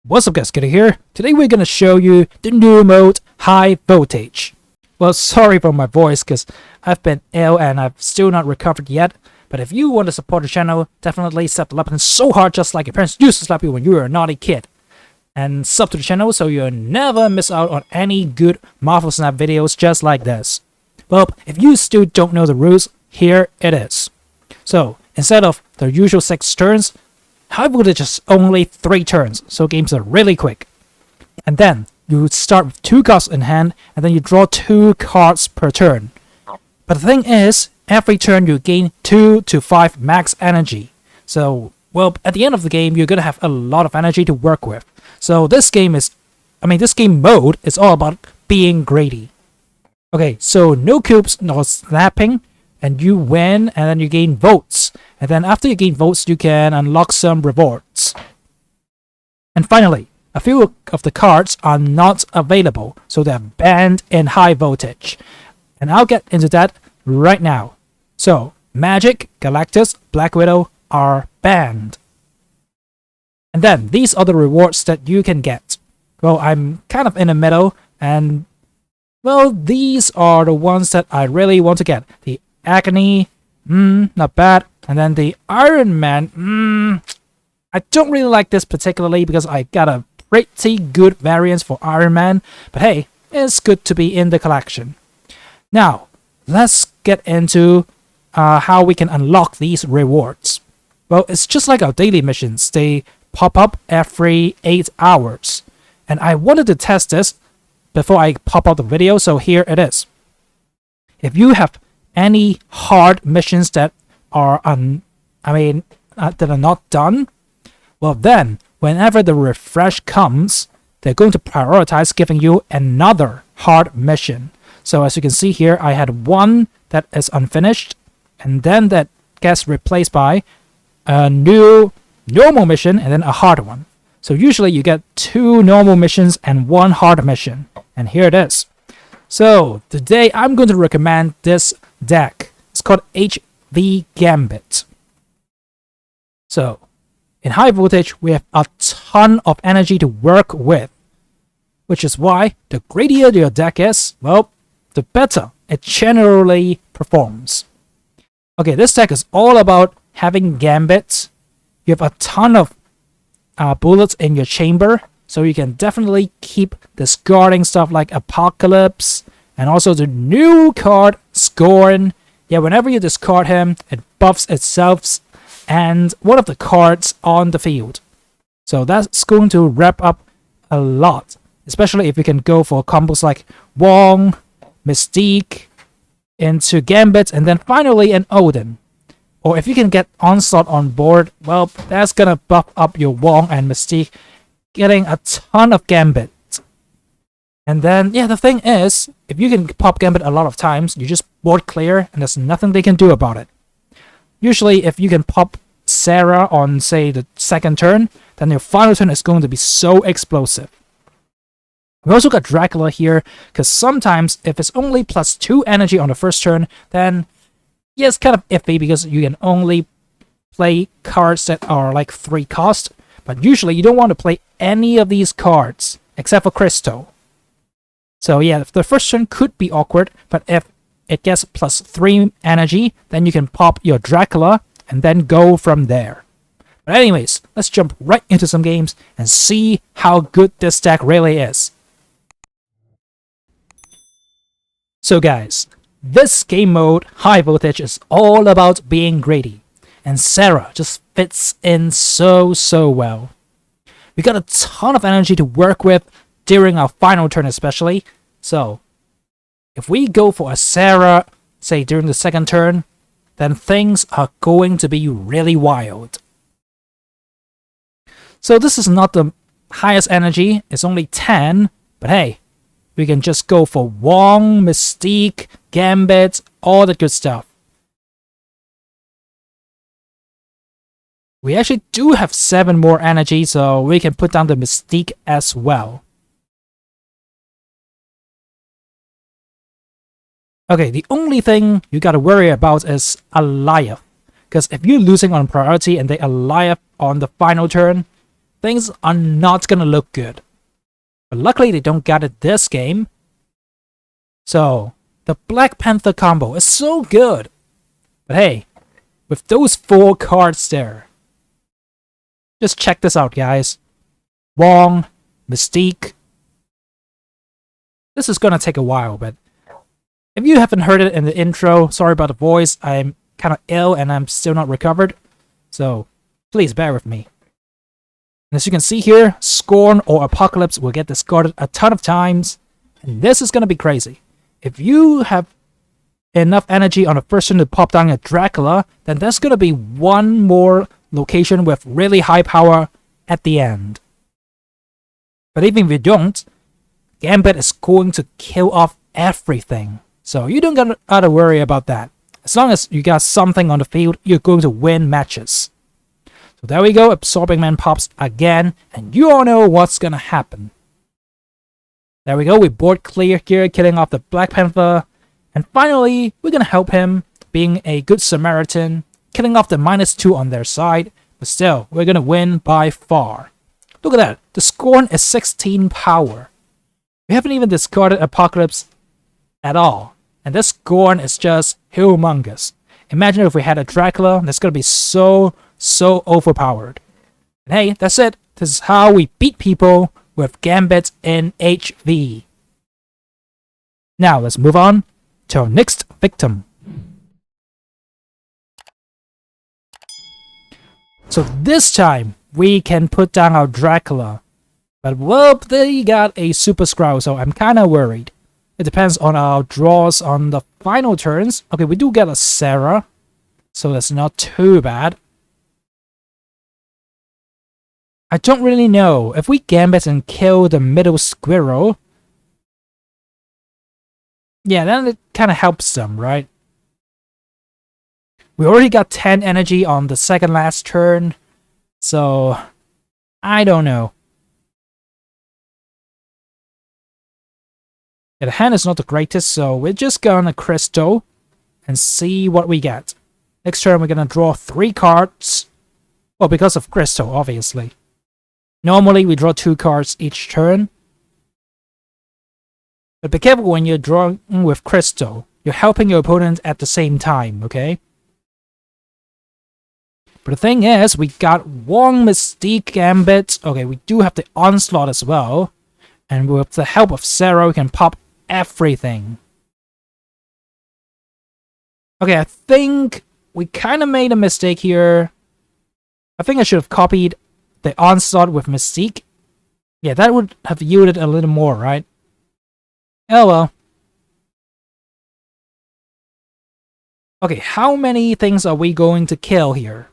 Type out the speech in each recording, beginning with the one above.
What's up guys, Kitty here. Today we're gonna show you the new mode, High Voltage. Well, sorry for my voice because I've been ill and I've still not recovered yet. But if you want to support the channel, definitely slap the like button so hard just like your parents used to slap you when you were a naughty kid. And sub to the channel so you'll never miss out on any good Marvel Snap videos just like this. Well, if you still don't know the rules, here it is. So, instead of the usual 6 turns, High Voltage is only 3 turns, so games are really quick. And then, you start with 2 cards in hand, and then you draw 2 cards per turn. But the thing is, every turn you gain 2 to 5 max energy. So, well, at the end of the game, you're gonna have a lot of energy to work with. So this game mode is all about being greedy. Okay, so no cubes, no snapping, and you win, and then you gain votes. And then after you gain votes, you can unlock some rewards. And finally, a few of the cards are not available, so they're banned in High Voltage. And I'll get into that right now. So, Magic, Galactus, Black Widow are banned. And then, these are the rewards that you can get. Well, I'm kind of in the middle, and well, these are the ones that I really want to get. The Agony, not bad. And then the Iron Man, I don't really like this particularly because I got a pretty good variant for Iron Man. But hey, it's good to be in the collection. Now, let's get into how we can unlock these rewards. Well, it's just like our daily missions. They pop up every 8 hours. And I wanted to test this before I pop out the video, so here it is. If you have any hard missions that are that are not done, well then, whenever the refresh comes, they're going to prioritize giving you another hard mission. So as you can see here, I had one that is unfinished, and then that gets replaced by a new normal mission and then a hard one. So usually you get 2 normal missions and 1 hard mission. And here it is. So today I'm going to recommend this deck. It's called HV Gambit. So in High Voltage we have a ton of energy to work with, which is why the greedier your deck is, well, the better it generally performs. Okay, this deck is all about having Gambit. You have a ton of bullets in your chamber, so you can definitely keep discarding stuff like Apocalypse and also the new card Scorn. Yeah, whenever you discard him, it buffs itself and one of the cards on the field. So that's going to wrap up a lot, especially if you can go for combos like Wong, Mystique, into Gambit, and then finally an Odin. Or if you can get Onslaught on board, well, that's gonna buff up your Wong and Mystique, getting a ton of Gambit. And then, yeah, the thing is, if you can pop Gambit a lot of times, you just board clear, and there's nothing they can do about it. Usually, if you can pop Sarah on, say, the 2nd turn, then your final turn is going to be so explosive. We also got Dracula here, because sometimes, if it's only +2 energy on the 1st turn, then yeah, it's kind of iffy because you can only play cards that are like 3 cost, but usually you don't want to play any of these cards except for Crystal. So yeah, the 1st turn could be awkward, but if it gets +3 energy, then you can pop your Dracula and then go from there. But anyways, let's jump right into some games and see how good this deck really is. So guys, this game mode, High Voltage, is all about being greedy, and Sarah just fits in so well. We got a ton of energy to work with during our final turn especially, so if we go for a Sarah, say during the 2nd turn, then things are going to be really wild. So this is not the highest energy, it's only 10, but hey, we can just go for Wong, Mystique, Gambit, all the good stuff. We actually do have 7 more energy, so we can put down the Mystique as well. Okay, the only thing you gotta worry about is Aliyah. Because if you're losing on priority and they Aliyah on the final turn, things are not gonna look good. But luckily they don't get it this game. So, the Black Panther combo is so good. But hey, with those 4 cards there, just check this out, guys. Wong, Mystique. This is gonna take a while, but if you haven't heard it in the intro, sorry about the voice. I'm kind of ill and I'm still not recovered. So, please bear with me. And as you can see here, Scorn or Apocalypse will get discarded a ton of times. And this is gonna be crazy. If you have enough energy on the first turn to pop down a Dracula, then there's gonna be one more location with really high power at the end. But even if you don't, Gambit is going to kill off everything. So you don't gotta worry about that. As long as you got something on the field, you're going to win matches. So there we go, Absorbing Man pops again, and you all know what's gonna happen. There we go, we board clear here, killing off the Black Panther. And finally, we're gonna help him, being a good Samaritan, killing off the -2 on their side. But still, we're gonna win by far. Look at that, the Scorn is 16 power. We haven't even discarded Apocalypse at all. And this Scorn is just humongous. Imagine if we had a Dracula, that's gonna be so overpowered. And hey, that's it. This is how we beat people with Gambit in HV. Now let's move on to our next victim. So this time, we can put down our Dracula. But well, they got a Super Skrull, so I'm kinda worried. It depends on our draws on the final turns. Okay, we do get a Sarah, so that's not too bad. I don't really know. If we Gambit and kill the middle squirrel, yeah, then it kind of helps them, right? We already got 10 energy on the second last turn, so I don't know. Yeah, the hand is not the greatest, so we're just gonna Crystal and see what we get. Next turn, we're gonna draw 3 cards. Well, because of Crystal, obviously. Normally, we draw 2 cards each turn. But be careful when you're drawing with Crystal. You're helping your opponent at the same time, okay? But the thing is, we got Wong, Mystique, Gambit. Okay, we do have the Onslaught as well. And with the help of Sarah, we can pop everything. Okay, I think we kind of made a mistake here. I think I should have copied the Onslaught with Mystique. Yeah, that would have yielded a little more, right? Oh well. Okay, how many things are we going to kill here?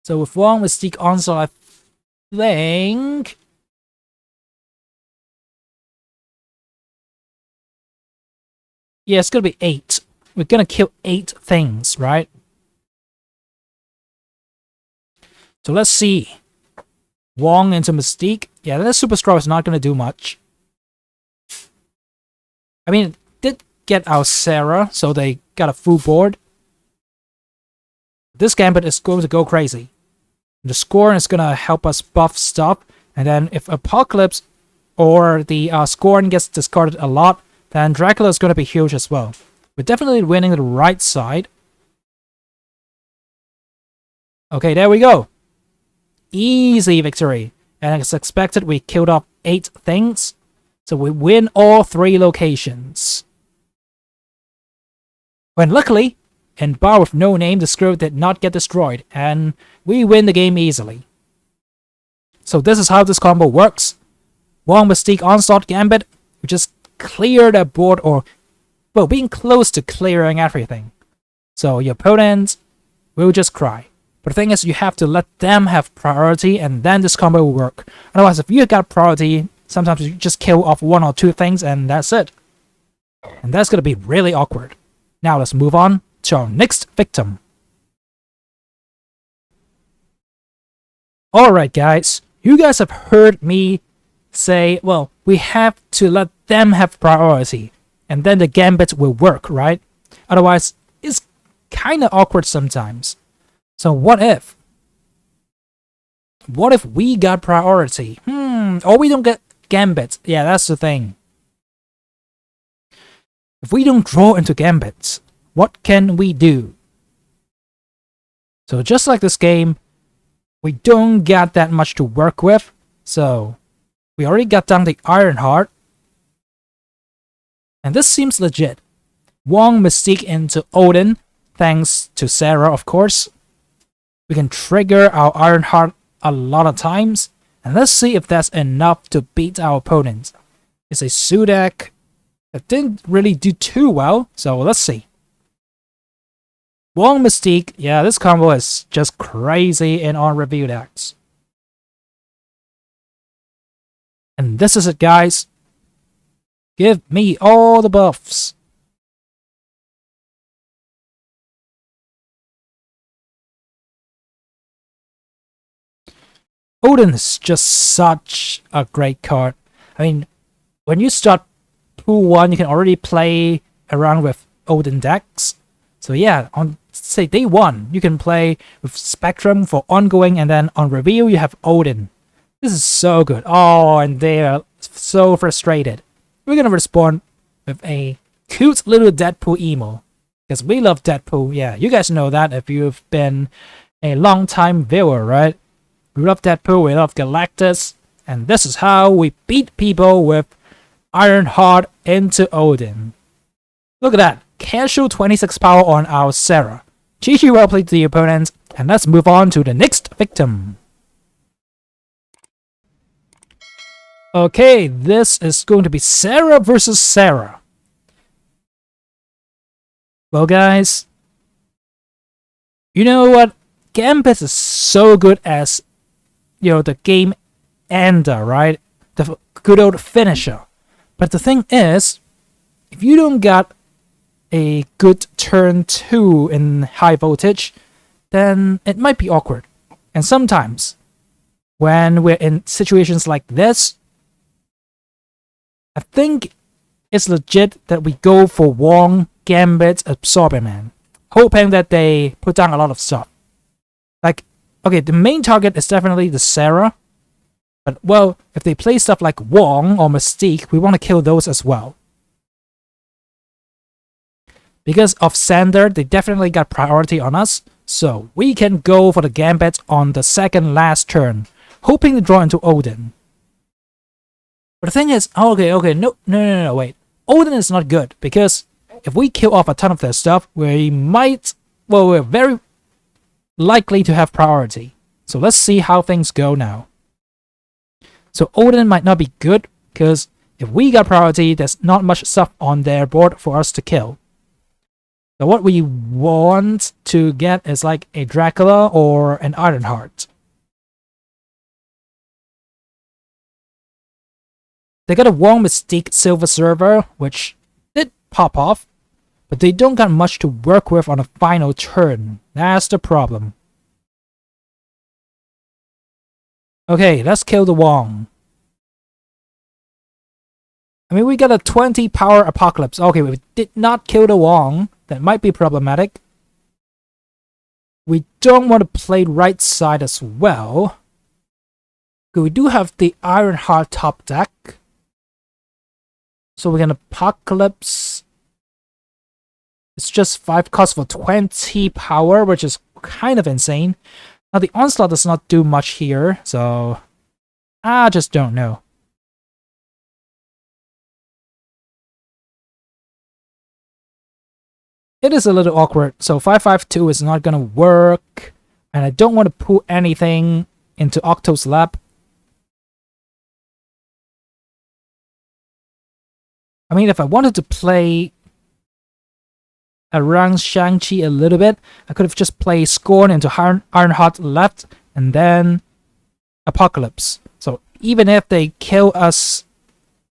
So with Wong, Mystique, Onslaught, I think... yeah, it's gonna be 8. We're gonna kill 8 things, right? So let's see. Wong into Mystique. Yeah, that Super Skrull is not gonna do much. I mean, it did get our Sarah, so they got a full board. This Gambit is going to go crazy. The Scorn is gonna help us buff stuff, and then if Apocalypse or the Scorn gets discarded a lot, then Dracula is going to be huge as well. We're definitely winning the right side. Okay, there we go. Easy victory. And as expected, we killed off 8 things. So we win all 3 locations. When luckily, in bar with no name, the Skrull did not get destroyed. And we win the game easily. So this is how this combo works. Wong, Mystique, Onslaught, Gambit. We just clear the board, or well, being close to clearing everything. So your opponent will just cry. But the thing is, you have to let them have priority, and then this combo will work. Otherwise, if you got priority, sometimes you just kill off 1 or 2 things, and that's it. And that's gonna be really awkward. Now let's move on to our next victim. Alright guys, you guys have heard me say, well, we have to let them have priority, and then the Gambit will work, right? Otherwise, it's kind of awkward sometimes. So what if what if we got priority? Or we don't get Gambit. Yeah, that's the thing. If we don't draw into Gambits, what can we do? So just like this game, we don't got that much to work with. So we already got down the Ironheart. And this seems legit. Wong Mystique into Odin, thanks to Sarah, of course. We can trigger our Ironheart a lot of times. And let's see if that's enough to beat our opponent. It's a Sudak that didn't really do too well, so let's see. Wong Mystique, yeah, this combo is just crazy in on-review decks. And this is it, guys. Give me all the buffs. Odin is just such a great card. I mean, when you start pool 1, you can already play around with Odin decks. So yeah, on say day 1, you can play with Spectrum for ongoing, and then on review you have Odin. This is so good. Oh, and they are so frustrated. We're gonna respond with a cute little Deadpool emo. Because we love Deadpool. Yeah, you guys know that if you've been a long-time viewer, right? We love Deadpool, we love Galactus, and this is how we beat people with Ironheart into Odin. Look at that, casual 26 power on our Sarah. GG well played to the opponent, and let's move on to the next victim. Okay, this is going to be Sarah versus Sarah. Well guys, you know what? Gambit is so good as, you know, the game ender, right? The good old finisher. But the thing is, if you don't got a good turn 2 in high voltage, then it might be awkward. And sometimes, when we're in situations like this, I think it's legit that we go for Wong, Gambit, Absorber Man, hoping that they put down a lot of stuff. Like, okay, the main target is definitely the Sarah, but, well, if they play stuff like Wong or Mystique, we want to kill those as well. Because of Sander, they definitely got priority on us, so we can go for the Gambit on the second last turn, hoping to draw into Odin. But the thing is, no, wait. Odin is not good, because if we kill off a ton of their stuff, we might, well, we're very likely to have priority. So let's see how things go now. So Odin might not be good, because if we got priority, there's not much stuff on their board for us to kill. So what we want to get is like a Dracula or an Ironheart. They got a Wong Mystique Silver Server, which did pop off, but they don't got much to work with on a final turn. That's the problem. Okay, let's kill the Wong. I mean, we got a 20 power Apocalypse. Okay, we did not kill the Wong. That might be problematic. We don't want to play right side as well. Okay, we do have the Ironheart top deck. So we're gonna Apocalypse. It's just 5 cost for 20 power, which is kind of insane. Now the Onslaught does not do much here, so I just don't know. It is a little awkward, so 552 is not gonna work, and I don't want to put anything into Octo's lap. I mean, if I wanted to play around Shang-Chi a little bit, I could have just played Scorn into Ironheart left, and then Apocalypse. So even if they kill us,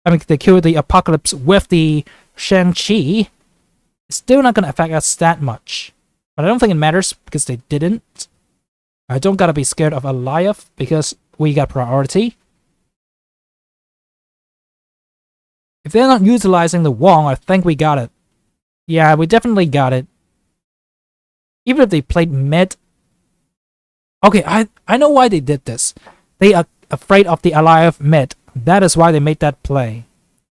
I mean, they kill the Apocalypse with the Shang-Chi, it's still not going to affect us that much. But I don't think it matters, because they didn't. I don't gotta be scared of Alioth, because we got priority. If they're not utilizing the Wong, I think we got it. Yeah, we definitely got it. Even if they played mid, Okay, I know why they did this. They are afraid of the alive mid. That is why they made that play.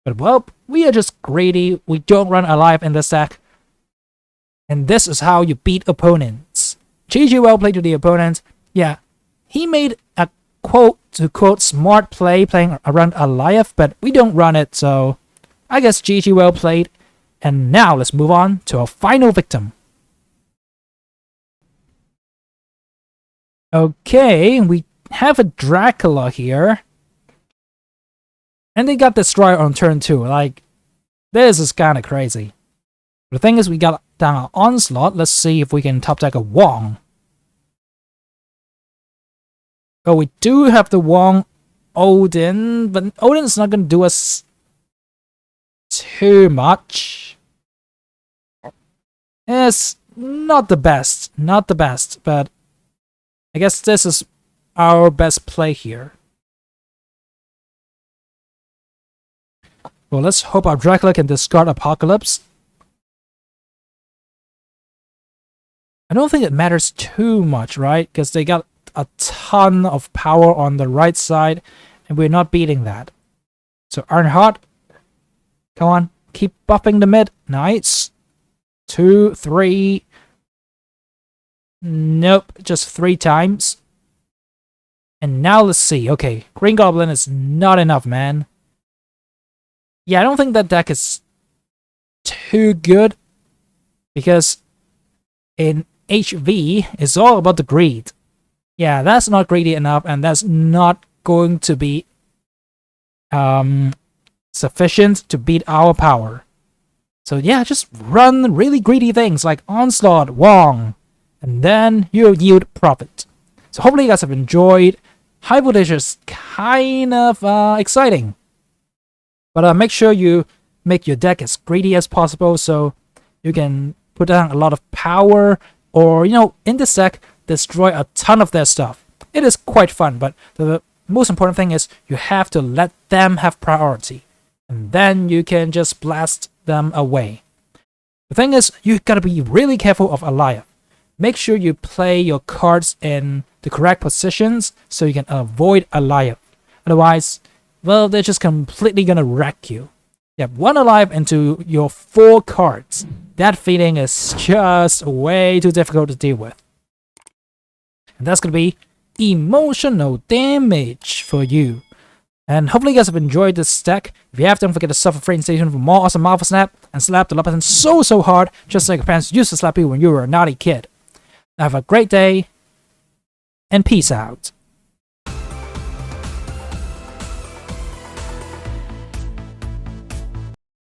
But well, we are just greedy. We don't run alive in this deck. And this is how you beat opponents. GG well played to the opponent. Yeah, he made a quote-to-quote smart play playing around alive, but we don't run it, so I guess GG well played. And now let's move on to our final victim. Okay, we have a Dracula here. And they got Destroyer on turn 2. Like, this is kind of crazy. The thing is, we got down an Onslaught. Let's see if we can top deck a Wong. Oh, we do have the Wong Odin, but Odin's not going to do us too much. It's not the best, but I guess this is our best play here. Well, let's hope our Dracula can discard Apocalypse. I don't think it matters too much, right? Because they got a ton of power on the right side, and we're not beating that. So Ironheart, come on, keep buffing the mid. Nice. 2, 3. Nope, just 3 times. And now let's see. Okay, Green Goblin is not enough, man. Yeah, I don't think that deck is too good, because in HV, it's all about the greed. Yeah, that's not greedy enough, and that's not going to be sufficient to beat our power. So yeah, just run really greedy things like Onslaught, Wong, and then you'll yield profit. So hopefully you guys have enjoyed. High Voltage is kind of exciting. But make sure you make your deck as greedy as possible so you can put down a lot of power, or, you know, in this deck, destroy a ton of their stuff. It is quite fun, but the most important thing is you have to let them have priority. And then you can just blast them away. The thing is, you gotta be really careful of Aliyah. Make sure you play your cards in the correct positions so you can avoid Aliyah. Otherwise, well, they're just completely gonna wreck you. You have 1 alive into your 4 cards. That feeling is just way too difficult to deal with. And that's gonna be emotional damage for you. And hopefully you guys have enjoyed this deck. If you have, don't forget to suffer free and stay tuned for more awesome Marvel Snap and slap the like button so hard, just like your parents used to slap you when you were a naughty kid. Have a great day, and peace out.